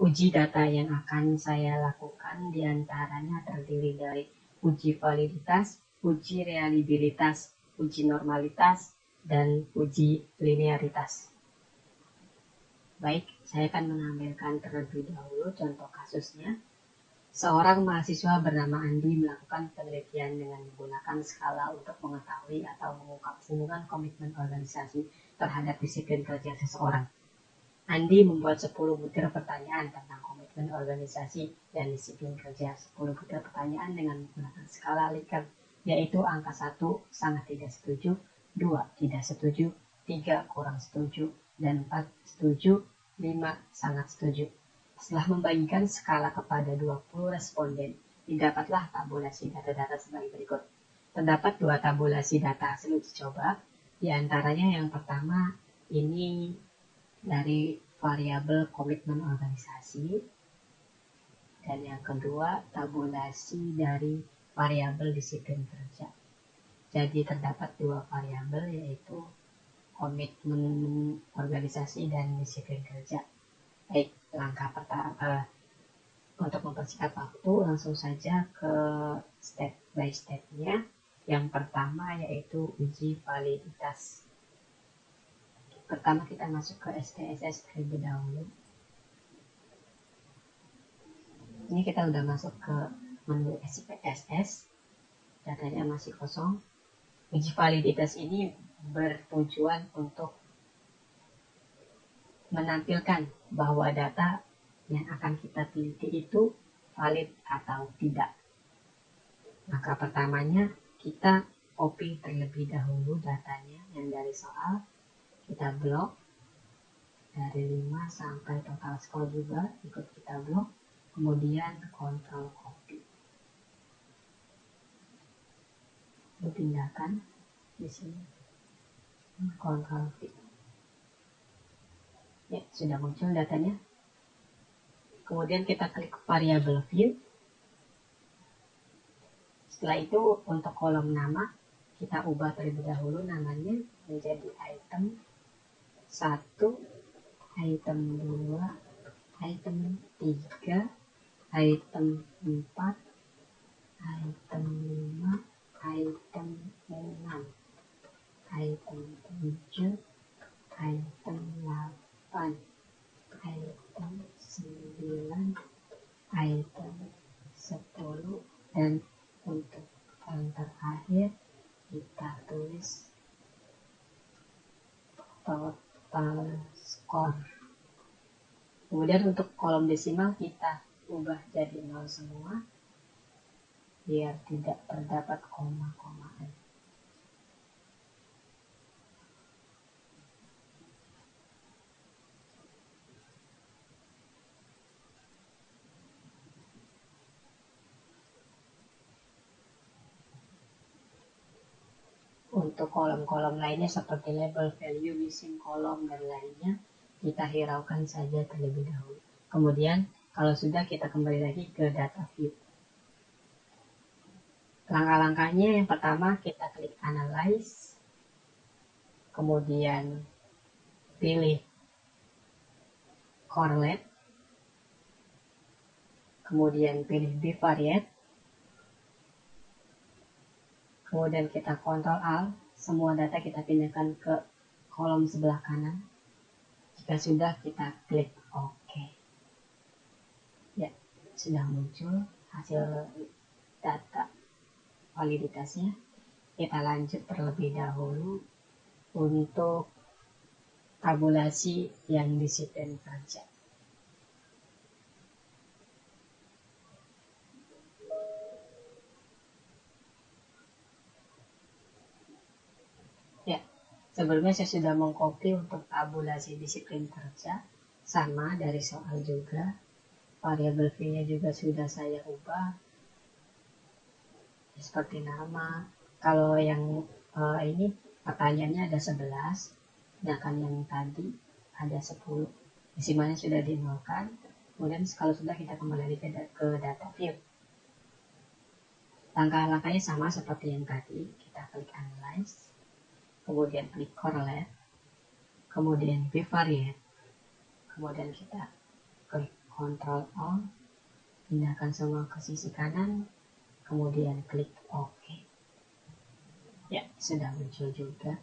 Uji data yang akan saya lakukan diantaranya terdiri dari uji validitas, uji reliabilitas, uji normalitas, dan uji linearitas. Baik, saya akan menampilkan terlebih dahulu contoh kasusnya. Seorang mahasiswa bernama Andi melakukan penelitian dengan menggunakan skala untuk mengetahui atau mengungkap hubungan komitmen organisasi terhadap disiplin kerja seseorang. Andi membuat 10 butir pertanyaan tentang komitmen organisasi dan disiplin kerja. 10 butir pertanyaan dengan menggunakan skala Likert, yaitu angka 1 sangat tidak setuju, 2 tidak setuju, 3 kurang setuju, dan 4 setuju, 5 sangat setuju. Setelah membagikan skala kepada 20 responden, didapatlah tabulasi data-data sebagai berikut. Terdapat 2 tabulasi data hasil uji coba, di antaranya yang pertama ini dari variabel komitmen organisasi, dan yang kedua tabulasi dari variabel disiplin kerja. Jadi terdapat 2 variabel, yaitu komitmen organisasi dan disiplin kerja. Baik, langkah pertama untuk mempersingkat waktu, langsung saja ke step by step-nya. Yang pertama yaitu uji validitas. Pertama kita masuk ke SPSS terlebih dahulu. Ini kita udah masuk ke menu SPSS, datanya masih kosong. Uji validitas ini bertujuan untuk menampilkan bahwa data yang akan kita teliti itu valid atau tidak. Maka pertamanya kita copy terlebih dahulu datanya yang dari soal, kita blok dari 5 sampai total skor juga ikut kita blok, kemudian kontrol copy. Dipindahkan di sini, kontrol V. Ya, sudah muncul datanya. Kemudian kita klik variabel view. Setelah itu untuk kolom nama kita ubah terlebih dahulu namanya menjadi item 1, item 2, item 3, item 4, item 5, item 6, item 7, item 8, item 9, item 10, dan untuk yang terakhir kita tulis total skor. Kemudian untuk kolom desimal kita ubah jadi 0 semua biar tidak terdapat koma-komaan. Untuk kolom-kolom lainnya seperti label, value, missing kolom, dan lainnya kita hiraukan saja terlebih dahulu. Kemudian kalau sudah kita kembali lagi ke data view. Langkah-langkahnya yang pertama kita klik analyze, kemudian pilih correlate, kemudian pilih bivariate, kemudian kita Ctrl Alt, semua data kita pindahkan ke kolom sebelah kanan. Jika sudah kita klik OK. Ya, sudah muncul hasil data validitasnya. Kita lanjut terlebih dahulu untuk tabulasi yang disiplin kerja. Ya, sebelumnya saya sudah mengcopy untuk tabulasi disiplin kerja, sama dari soal juga. Variabel V-nya juga sudah saya ubah seperti nama. Kalau yang ini pertanyaannya ada 11, sedangkan yang tadi ada 10. Desimalnya sudah dinolkan. Kemudian kalau sudah kita kembali ke data view. Langkah-langkahnya sama seperti yang tadi. Kita klik analyze, kemudian klik correlate, kemudian bivariate, kemudian kita klik Ctrl Alt, pindahkan semua ke sisi kanan, kemudian klik OK. Ya, sudah muncul juga.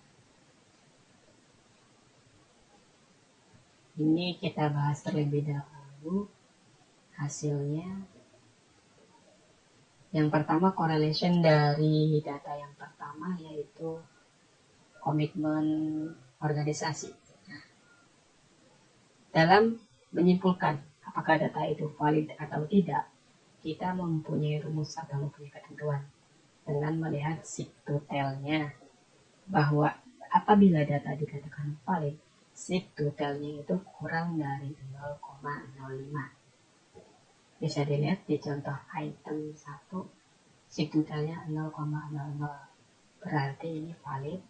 Ini kita bahas terlebih dahulu hasilnya. Yang pertama, correlation dari data yang pertama yaitu komitmen organisasi. Nah, dalam menyimpulkan apakah data itu valid atau tidak, kita mempunyai rumus atau mempunyai ketentuan dengan melihat seek-to-tell-nya, bahwa apabila data dikatakan valid, seek-to-tell-nya itu kurang dari 0,05. Bisa dilihat di contoh item 1, seek-to-tell-nya 0,00, berarti ini valid.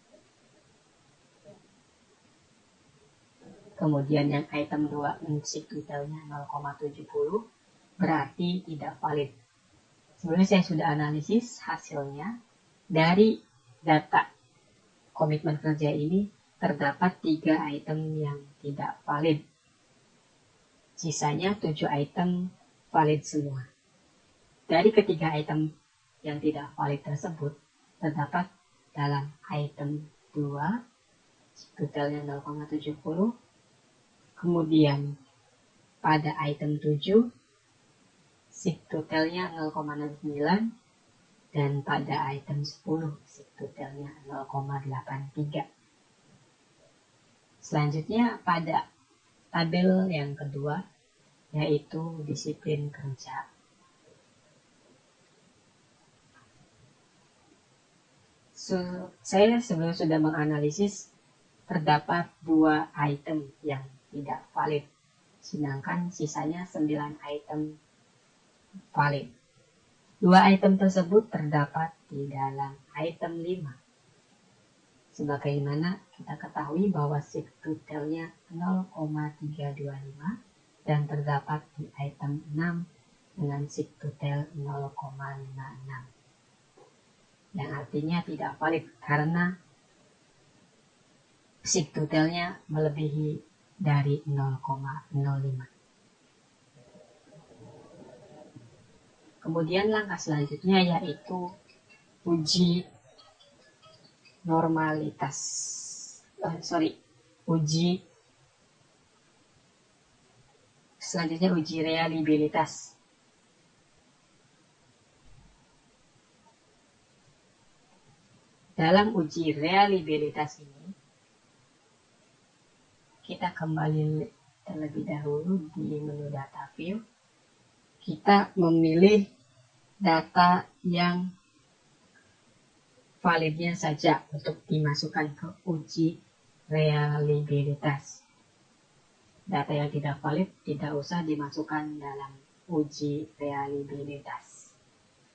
Kemudian yang item 2, seek-to-tell-nya 0,70, berarti tidak valid. Sebenarnya saya sudah analisis hasilnya. Dari data komitmen kerja ini terdapat 3 item yang tidak valid. Sisanya 7 item valid semua. Dari ketiga item yang tidak valid tersebut, terdapat dalam item 2, seek-to-tell-nya 0,70, kemudian pada item 7, seek-to-tell-nya 0,09, dan pada item 10, seek-to-tell-nya 0,83. Selanjutnya pada tabel yang kedua, yaitu disiplin kerja. Saya sebenarnya sudah menganalisis terdapat 2 item yang tidak valid, sedangkan sisanya 9 item valid. 2 item tersebut terdapat di dalam item 5. Sebagaimana kita ketahui bahwa seek-to-tell-nya 0,325 dan terdapat di item 6 dengan seek-to-tell 0,56. Yang artinya tidak valid karena seek-to-tell-nya melebihi dari 0,05. Kemudian langkah selanjutnya yaitu uji normalitas. Selanjutnya uji reliabilitas. Dalam uji reliabilitas ini, kita kembali terlebih dahulu di menu data view. Kita memilih data yang validnya saja untuk dimasukkan ke uji reliabilitas. Data yang tidak valid tidak usah dimasukkan dalam uji reliabilitas.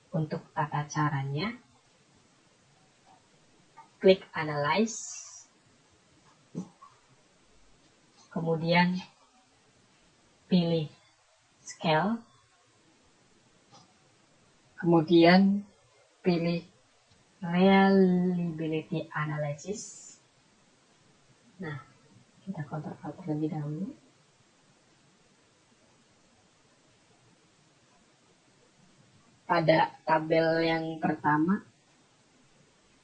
Untuk tata caranya, klik Analyze, kemudian pilih Scale, kemudian pilih Reliability Analysis. Nah, kita Ctrl terlebih dahulu. Pada tabel yang pertama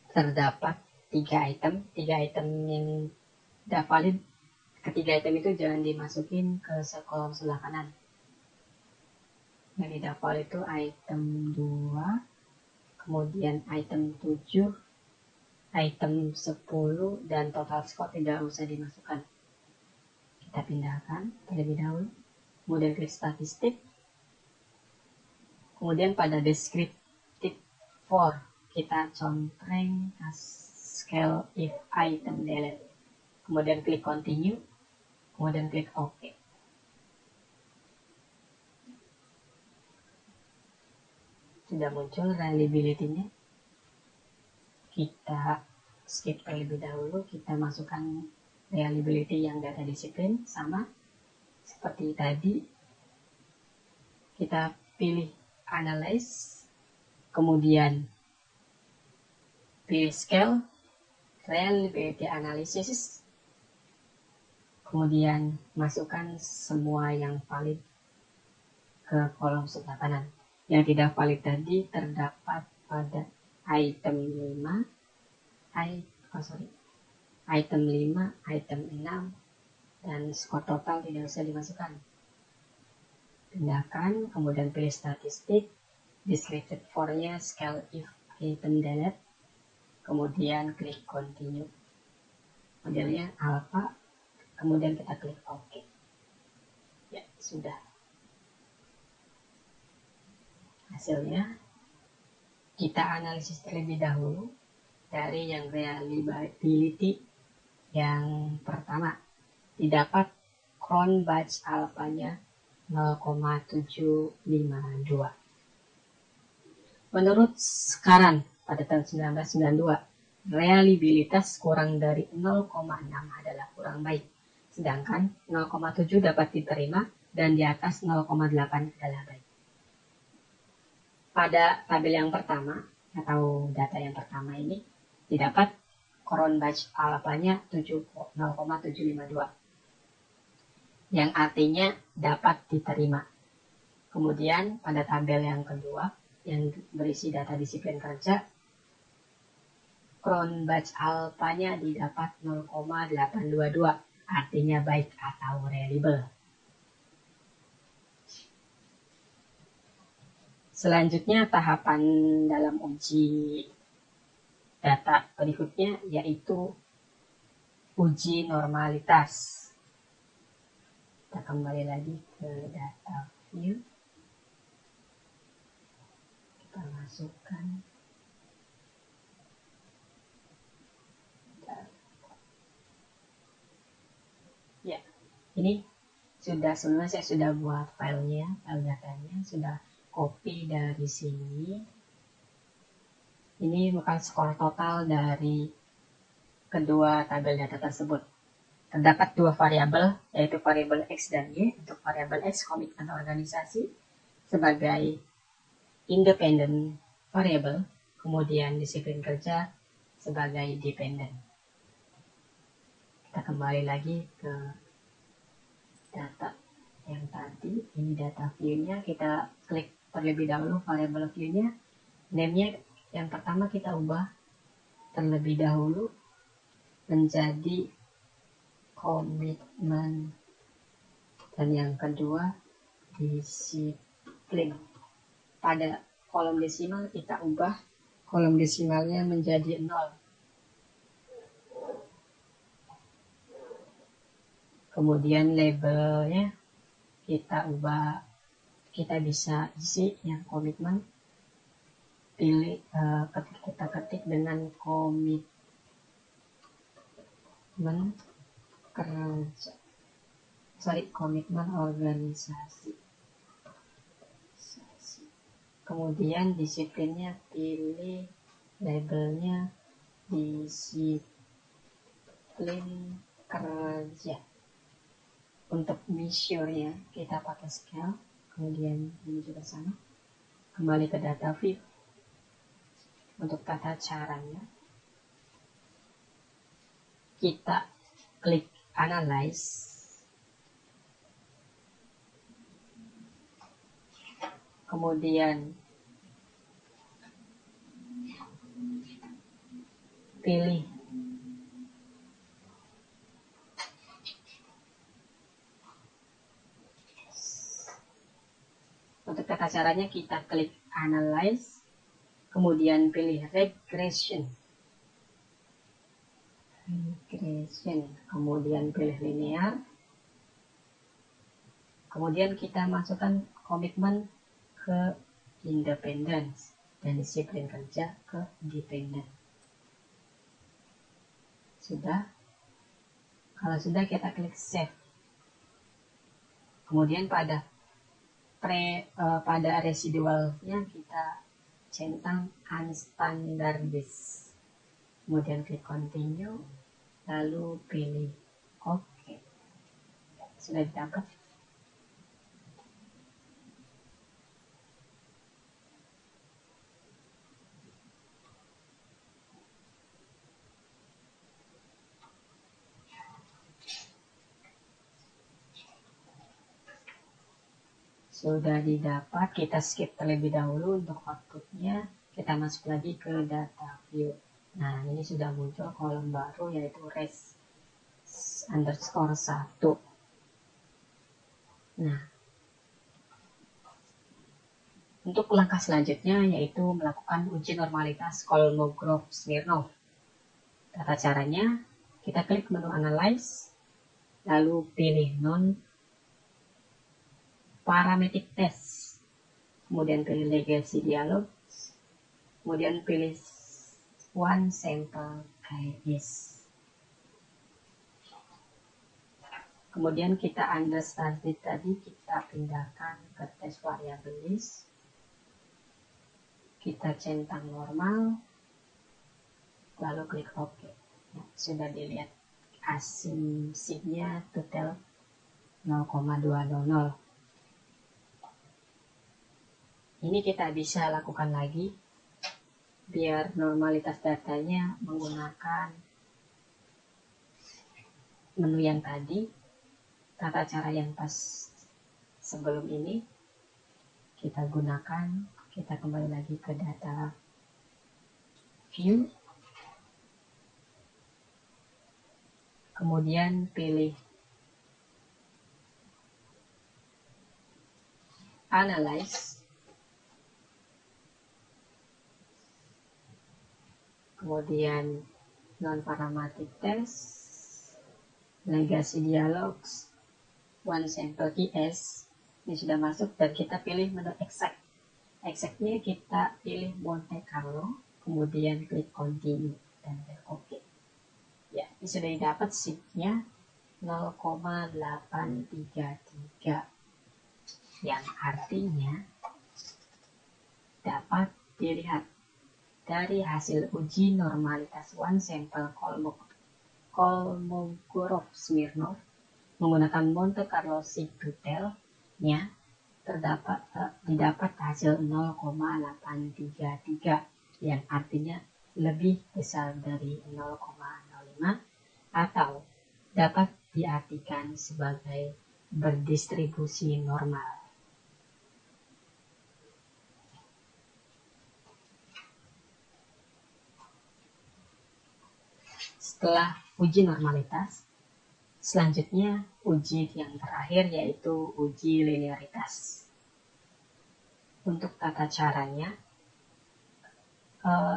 terdapat 3 item. 3 item yang tidak valid. Ketiga item itu jangan dimasukin ke kolom sebelah kanan. Yang tidak valid itu item 2, kemudian item 7, item 10, dan total score tidak usah dimasukkan. Kita pindahkan terlebih dahulu. Kemudian klik statistik. Kemudian pada descriptive for, kita contreng scale if item delete. Kemudian klik continue. Kemudian klik OK. Sudah muncul reliability-nya. Kita skip terlebih dahulu. Kita masukkan reliability yang data disiplin sama seperti tadi. Kita pilih Analyze, kemudian pilih Scale, Reliability Analysis, kemudian masukkan semua yang valid ke kolom sebelah kanan. Yang tidak valid tadi terdapat pada item 5, item 5, item 6, dan skor total tidak bisa dimasukkan. Pindahkan, kemudian pilih statistik, descripted for-nya scale if item delete, kemudian klik continue. Modelnya alpha, kemudian kita klik OK. Ya, sudah. Hasilnya, kita analisis terlebih dahulu dari yang reliability yang pertama. Didapat cron batch alpha-nya 0,752. Menurut Skaran pada tahun 1992, reliabilitas kurang dari 0,6 adalah kurang baik, sedangkan 0,7 dapat diterima dan di atas 0,8 adalah baik. Pada tabel yang pertama atau data yang pertama ini didapat cron batch alpha-nya 0,752 yang artinya dapat diterima. Kemudian pada tabel yang kedua yang berisi data disiplin kerja, cron batch alpha-nya didapat 0,822, artinya baik atau reliable. Selanjutnya tahapan dalam uji data berikutnya yaitu uji normalitas. Kita kembali lagi ke data view. Kita masukkan ya, ini sudah semua saya sudah buat filenya, file datanya sudah copy dari sini. Ini bukan skor total dari kedua tabel data tersebut. Terdapat dua variabel, yaitu variabel X dan Y. Untuk variabel X, komitmen organisasi sebagai independent variable, kemudian disiplin kerja sebagai dependent. Kita kembali lagi ke data yang tadi. Ini data view-nya, kita klik terlebih dahulu variabel view-nya. Name-nya yang pertama kita ubah terlebih dahulu menjadi komitmen, dan yang kedua disiplin. Pada kolom desimal kita ubah kolom desimalnya menjadi 0. Kemudian labelnya kita ubah, kita bisa isi yang komitmen, pilih kita ketik dengan komitmen kerja, komitmen organisasi. Kemudian disiplinnya pilih labelnya disiplin kerja. Untuk measure-nya kita pakai scale, kemudian ini juga sama. Kembali ke data view. Untuk tata caranya kita klik analyze, kemudian pilih untuk tata caranya kita klik analyze, kemudian pilih regression, kemudian pilih linear, kemudian kita masukkan komitmen ke independence dan disiplin kerja ke dependent. Sudah? Kalau sudah kita klik save. Kemudian pada residualnya kita centang unstandardized. Kemudian klik continue, lalu pilih OK. Sudah didapat. Sudah didapat, kita skip terlebih dahulu untuk outputnya. Kita masuk lagi ke data view. Nah, ini sudah muncul kolom baru yaitu res_1. Nah, untuk langkah selanjutnya yaitu melakukan uji normalitas Kolmogorov-Smirnov. Tata caranya, kita klik menu Analyze, lalu pilih Non-Parametric Test, kemudian pilih Legacy Dialog, kemudian pilih One Sample Case. Kemudian kita understand tadi, kita pindahkan ke tes variable list. Kita centang normal, lalu klik OK. Ya, sudah dilihat asumsinya total 0,200. Ini kita bisa lakukan lagi biar normalitas datanya menggunakan menu yang tadi. Tata cara yang pas sebelum ini kita gunakan. Kita kembali lagi ke data view, kemudian pilih Analyze, kemudian Non-Parametric Test, Legacy Dialogs, One Sample Case. Ini sudah masuk dan kita pilih menu Exact. Exactnya kita pilih Monte Carlo, kemudian klik Continue dan klik OK. Ya, ini sudah didapat SIG-nya 0,833, yang artinya dapat dilihat dari hasil uji normalitas One Sample Kolmogorov-Smirnov menggunakan Monte Carlo SIG-Total-nya didapat hasil 0,833, yang artinya lebih besar dari 0,05 atau dapat diartikan sebagai berdistribusi normal. Setelah uji normalitas, selanjutnya uji yang terakhir yaitu uji linearitas. Untuk tata caranya,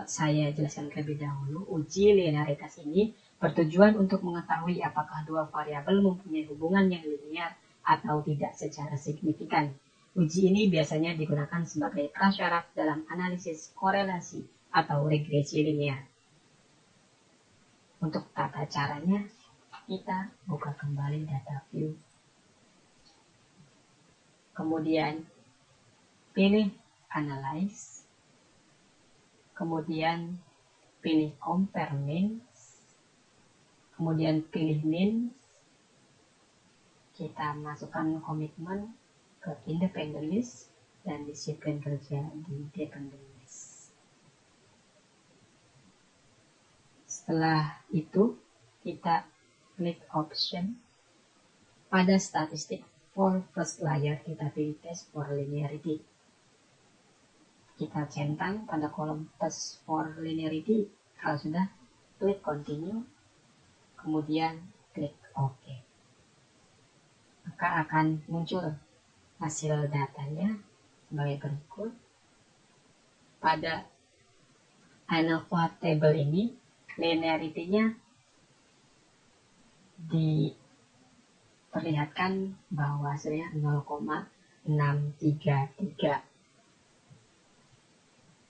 saya jelaskan terlebih dahulu. Uji linearitas ini bertujuan untuk mengetahui apakah dua variabel mempunyai hubungan yang linear atau tidak secara signifikan. Uji ini biasanya digunakan sebagai prasyarat dalam analisis korelasi atau regresi linear. Untuk tata caranya, kita buka kembali data view. Kemudian pilih Analyze. Kemudian pilih Compare Means. Kemudian pilih Means. Kita masukkan komitmen ke Independent List dan disiplin kerja di Dependent List. Setelah itu, kita klik Option. Pada statistik for first layer, kita pilih Test for Linearity. Kita centang pada kolom Test for Linearity. Kalau sudah, klik Continue, kemudian klik OK. Maka akan muncul hasil datanya sebagai berikut. Pada ANOVA table ini, linearity-nya diperlihatkan bahwa hasilnya 0,633.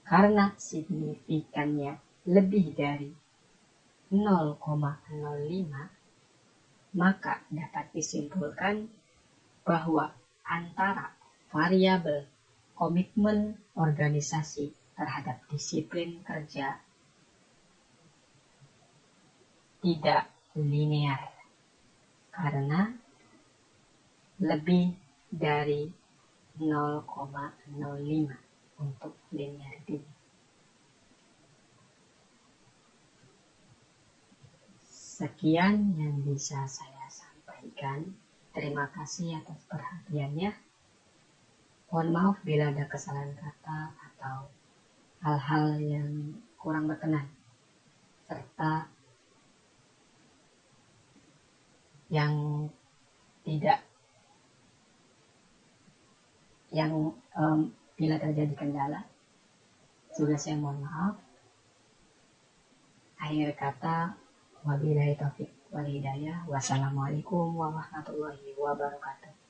Karena signifikannya lebih dari 0,05, maka dapat disimpulkan bahwa antara variabel komitmen organisasi terhadap disiplin kerja tidak linear karena lebih dari 0,05 untuk linearity. Sekian yang bisa saya sampaikan. Terima kasih atas perhatiannya. Mohon maaf bila ada kesalahan kata atau hal-hal yang kurang berkenan, serta yang tidak bila terjadi kendala juga saya mohon maaf. Akhir kata, wabillahi taufik wal hidayah. Wassalamualaikum warahmatullahi wabarakatuh.